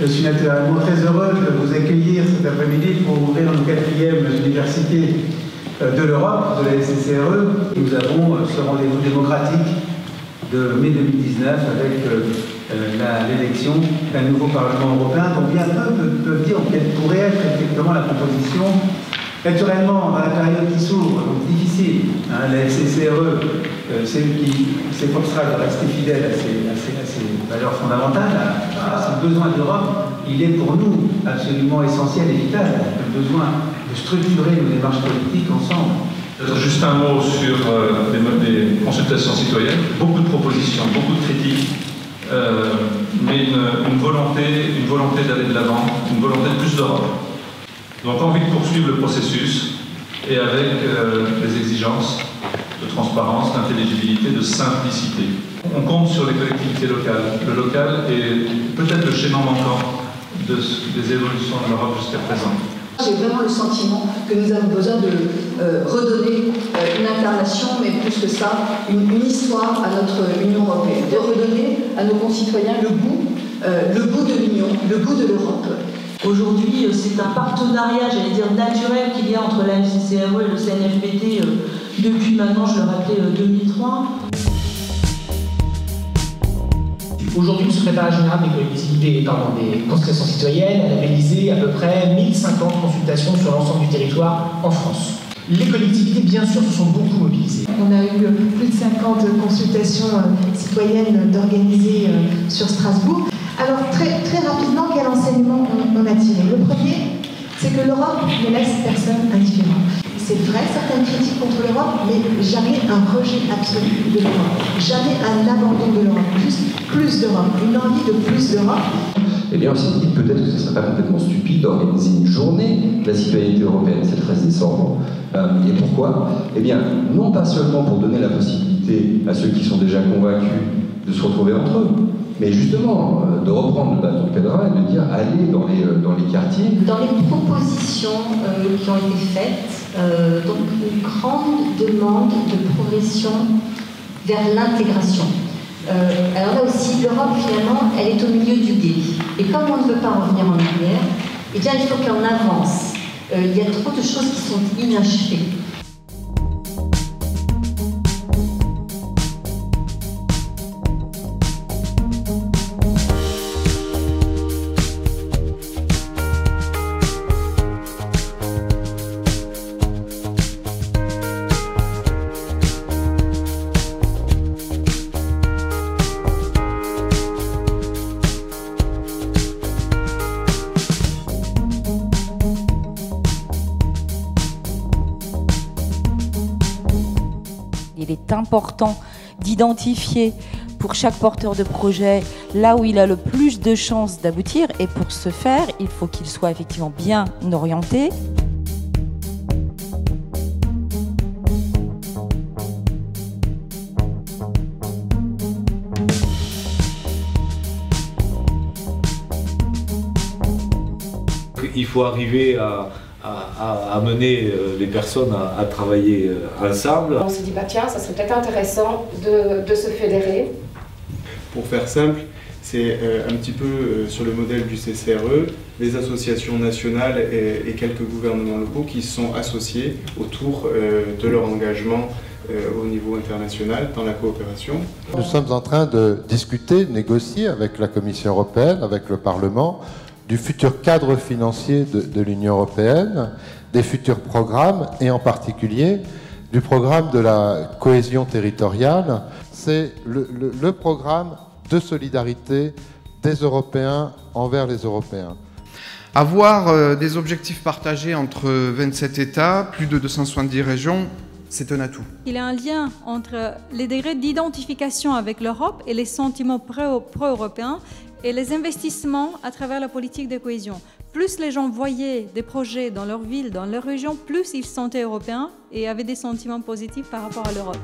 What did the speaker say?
Je suis naturellement très heureux de vous accueillir cet après-midi pour ouvrir nos 4e universités de l'Europe, de la SCCRE. Nous avons ce rendez-vous démocratique de mai 2019 avec l'élection d'un nouveau Parlement européen dont bien peu peuvent dire quelle pourrait être effectivement la composition. Naturellement, dans la période qui s'ouvre, donc difficile, la SCCRE, celle qui s'efforcera de rester fidèle à ses valeurs fondamentales, à ses besoins d'Europe, il est pour nous absolument essentiel et vital, le besoin de structurer nos démarches politiques ensemble. Juste un mot sur les consultations citoyennes. Beaucoup de propositions, beaucoup de critiques, mais une volonté d'aller de l'avant, une volonté de plus d'Europe. Donc envie de poursuivre le processus et avec des exigences de transparence, d'intelligibilité, de simplicité. On compte sur les collectivités locales. Le local est peut-être le schéma manquant des évolutions de l'Europe jusqu'à présent. J'ai vraiment le sentiment que nous avons besoin de redonner une incarnation, mais plus que ça, une histoire à notre Union européenne. De redonner à nos concitoyens le goût de l'Union, le goût de l'Europe. Aujourd'hui, c'est un partenariat, j'allais dire, naturel qu'il y a entre la SCCRE et le CNFPT depuis maintenant, je le rappelais, 2003. Aujourd'hui, le secrétariat général des consultations citoyennes a labellisé à peu près 1050 consultations sur l'ensemble du territoire en France. Les collectivités, bien sûr, se sont beaucoup mobilisées. On a eu plus de 50 consultations citoyennes d'organiser sur Strasbourg. Alors, très rapidement, quel enseignement on a tiré? Le premier, c'est que l'Europe ne laisse personne indifférent. C'est vrai, certaines critiques contre l'Europe, mais jamais un rejet absolu de l'Europe. Jamais un abandon de l'Europe. Juste plus d'Europe, une envie de plus d'Europe. Eh bien, on s'est dit peut-être que ce ne serait pas complètement stupide d'organiser une journée de la citoyenneté européenne, c'est le 13 décembre. Et pourquoi? Eh bien, non pas seulement pour donner la possibilité à ceux qui sont déjà convaincus de se retrouver entre eux, mais justement de reprendre le bâton de pèlerin et de dire allez dans les quartiers. Dans les propositions qui ont été faites, donc une grande demande de progression vers l'intégration. Alors là aussi, l'Europe, finalement, elle est au milieu du gué. Et comme on ne veut pas revenir en arrière, eh bien, il faut qu'on avance. Il y a trop de choses qui sont inachevées. Il est important d'identifier pour chaque porteur de projet là où il a le plus de chances d'aboutir, et pour ce faire, il faut qu'il soit effectivement bien orienté. Il faut arriver à mener les personnes à travailler ensemble. On s'est dit, bah tiens, ça serait peut-être intéressant de se fédérer. Pour faire simple, c'est un petit peu sur le modèle du CCRE, les associations nationales et quelques gouvernements locaux qui sont associés autour de leur engagement au niveau international dans la coopération. Nous sommes en train de discuter, de négocier avec la Commission européenne, avec le Parlement, du futur cadre financier de l'Union européenne, des futurs programmes et en particulier du programme de la cohésion territoriale. C'est le programme de solidarité des Européens envers les Européens. Avoir des objectifs partagés entre 27 États, plus de 270 régions, c'est un atout. Il y a un lien entre les degrés d'identification avec l'Europe et les sentiments pro-européens et les investissements à travers la politique de cohésion. Plus les gens voyaient des projets dans leur ville, dans leur région, plus ils se sentaient européens et avaient des sentiments positifs par rapport à l'Europe.